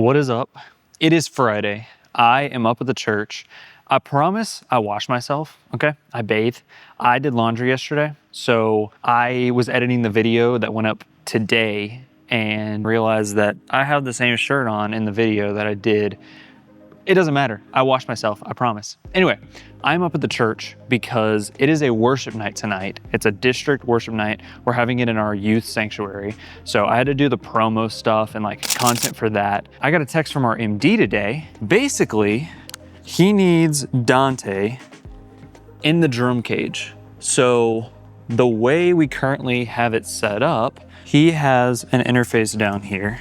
What is up? It is Friday. I am up at the church. I promise I wash myself, okay? I bathe. I did laundry yesterday, so I was editing the video that went up today and realized that I have the same shirt on in the video that I did. It doesn't matter. I washed myself, I promise. Anyway, I'm up at the church because it is a worship night tonight. It's a district worship night. We're having it in our youth sanctuary. So I had to do the promo stuff and like content for that. I got a text from our MD today. Basically, he needs Dante in the drum cage. So the way we currently have it set up, he has an interface down here,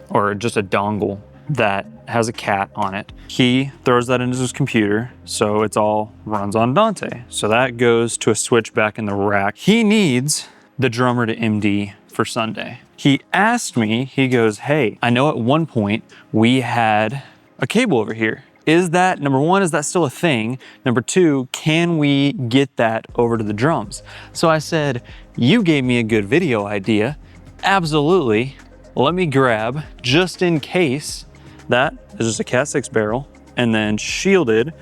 or just a dongle that has a cat on it. He throws that into his computer, so it's all runs on Dante. So that goes to a switch back in the rack. He needs the drummer to MD for Sunday. He asked me, he goes, hey, I know at one point we had a cable over here. Is that, number one, is that still a thing? Number two, can we get that over to the drums? So I said, you gave me a good video idea. Absolutely. Let me grab, just in case, that is just a Cat 6 barrel, and then shielded,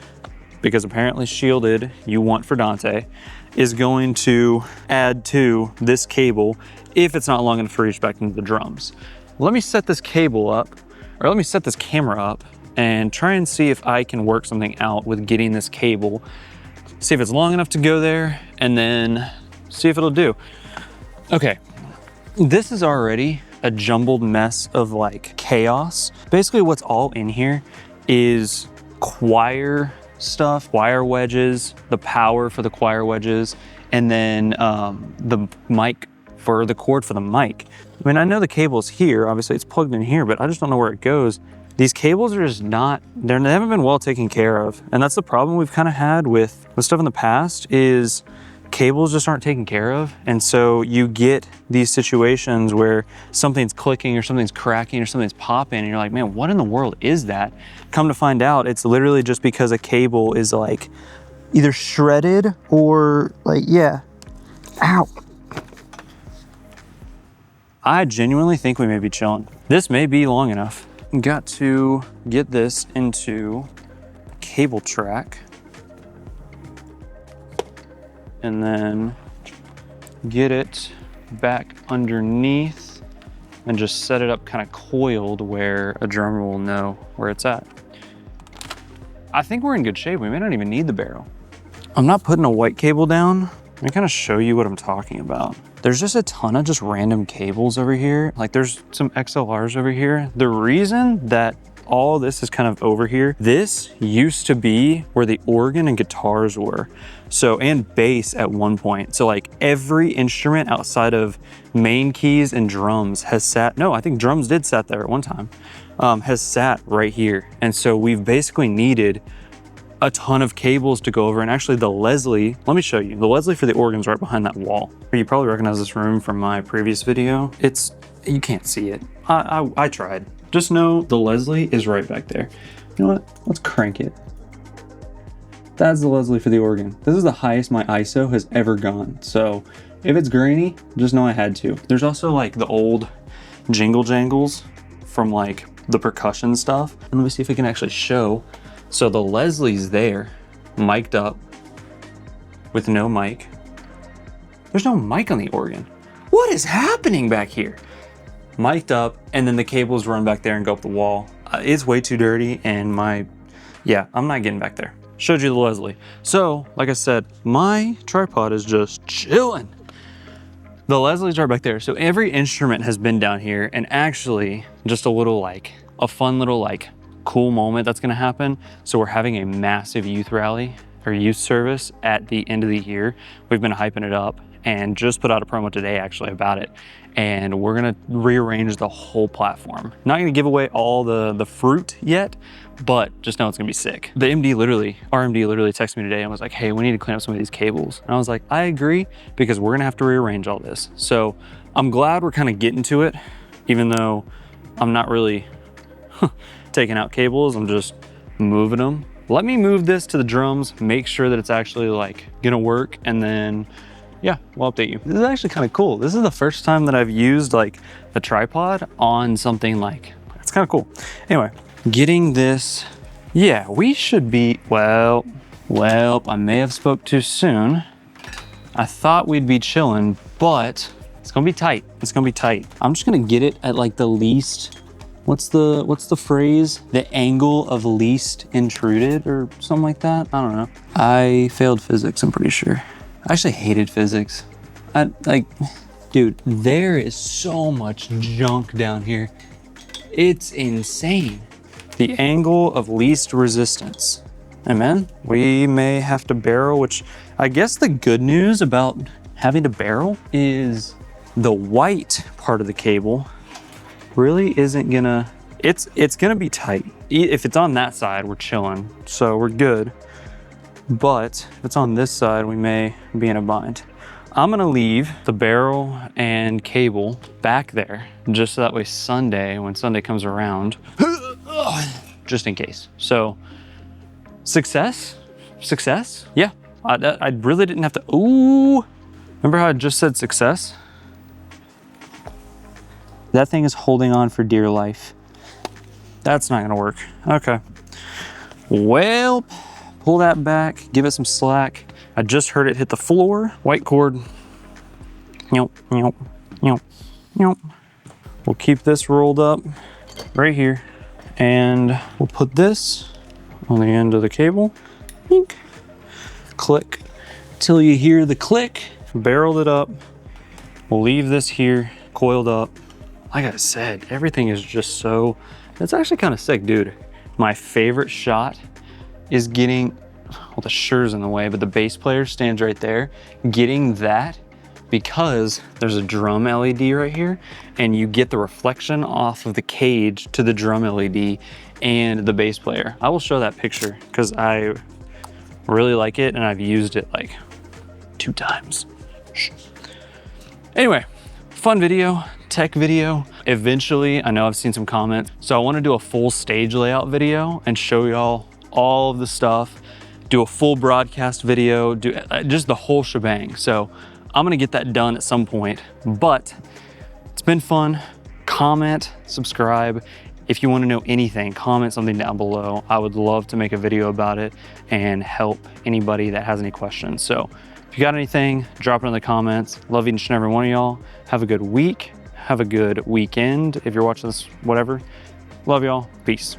because apparently shielded you want for Dante, is going to add to this cable if it's not long enough to reach back into the drums. Let me set this cable up, or let me set this camera up and try and see if I can work something out with getting this cable, see if it's long enough to go there, and then see if it'll do. Okay, this is already a jumbled mess of like chaos. Basically what's all in here is choir stuff, wire wedges, the power for the choir wedges, and then the mic for the cord for the mic. I mean, I know the cable's here, obviously it's plugged in here, but I just don't know where it goes. These cables are just not, they haven't been well taken care of. And that's the problem we've kind of had with stuff in the past is cables just aren't taken care of. And so you get these situations where something's clicking or something's cracking or something's popping and you're like, man, what in the world is that? Come to find out, it's literally just because a cable is like either shredded or like, yeah, ow. I genuinely think we may be chilling. This may be long enough. Got to get this into cable track, and then get it back underneath and just set it up kind of coiled where a drummer will know where it's at. I think we're in good shape. We may not even need the barrel. I'm not putting a white cable down. Let me kind of show you what I'm talking about. There's just a ton of just random cables over here. Like there's some XLRs over here. The reason that all this is kind of over here, this used to be where the organ and guitars were. So, and bass at one point. So like every instrument outside of main keys and drums has sat, no, I think drums did sat there at one time, has sat right here. And so we've basically needed a ton of cables to go over. And actually the Leslie, let me show you. The Leslie for the organ's right behind that wall. You probably recognize this room from my previous video. You can't see it. I tried. Just know the Leslie is right back there. You know what? Let's crank it. That's the Leslie for the organ. This is the highest my ISO has ever gone. So if it's grainy, just know I had to. There's also like the old jingle jangles from like the percussion stuff. And let me see if we can actually show. So the Leslie's there, mic'd up with no mic. There's no mic on the organ. What is happening back here? Mic'd up, and then the cables run back there and go up the wall. It's way too dirty, and I'm not getting back there. Showed you the Leslie. So, like I said, my tripod is just chilling. The Leslie's are back there. So every instrument has been down here, and actually, just a fun little cool moment that's gonna happen. So we're having a massive youth rally or youth service at the end of the year. We've been hyping it up and just put out a promo today actually about it. And we're gonna rearrange the whole platform. Not gonna give away all the fruit yet, but just know it's gonna be sick. The our MD literally texted me today and was like, hey, we need to clean up some of these cables. And I was like, I agree, because we're gonna have to rearrange all this. So I'm glad we're kind of getting to it, even though I'm not really taking out cables, I'm just moving them. Let me move this to the drums, make sure that it's actually gonna work, and then yeah, we'll update you. This is actually kind of cool. This is the first time that I've used the tripod on something kind of cool. Anyway, getting this, yeah, we should be, well, I may have spoke too soon. I thought we'd be chilling, but it's gonna be tight. It's gonna be tight. I'm just gonna get it at like the least, what's the phrase? The angle of least intruded or something like that. I don't know. I failed physics, I'm pretty sure. I actually hated physics. Dude, there is so much junk down here. It's insane. The angle of least resistance. Amen. We may have to barrel, which I guess the good news about having to barrel is the white part of the cable really isn't gonna, it's gonna be tight. If it's on that side, we're chilling, so we're good. But if it's on this side, we may be in a bind. I'm gonna leave the barrel and cable back there, just so that way Sunday, when Sunday comes around, just in case. So, success? Yeah, I really didn't have to, ooh. Remember how I just said success? That thing is holding on for dear life. That's not gonna work. Okay. Well, pull that back, give it some slack. I just heard it hit the floor. White cord. Nope. We'll keep this rolled up right here. And we'll put this on the end of the cable.Ink. Click. Till you hear the click. Barreled it up. We'll leave this here, coiled up. Like I said, everything is just so, it's actually kind of sick, dude. My favorite shot is getting, well, the Sure's in the way, but the bass player stands right there. Getting that, because there's a drum LED right here, and you get the reflection off of the cage to the drum LED and the bass player. I will show that picture because I really like it, and I've used it like 2 times. Anyway, fun video, tech video. Eventually, I know I've seen some comments, so I want to do a full stage layout video and show y'all all of the stuff, do a full broadcast video, do just the whole shebang. So I'm gonna get that done at some point, but it's been fun. Comment, subscribe. If you want to know anything, comment something down below. I would love to make a video about it and help anybody that has any questions. So if you got anything, drop it in the comments. Love each and every one of y'all. Have a good week. Have a good weekend. If you're watching this, whatever. Love y'all. Peace.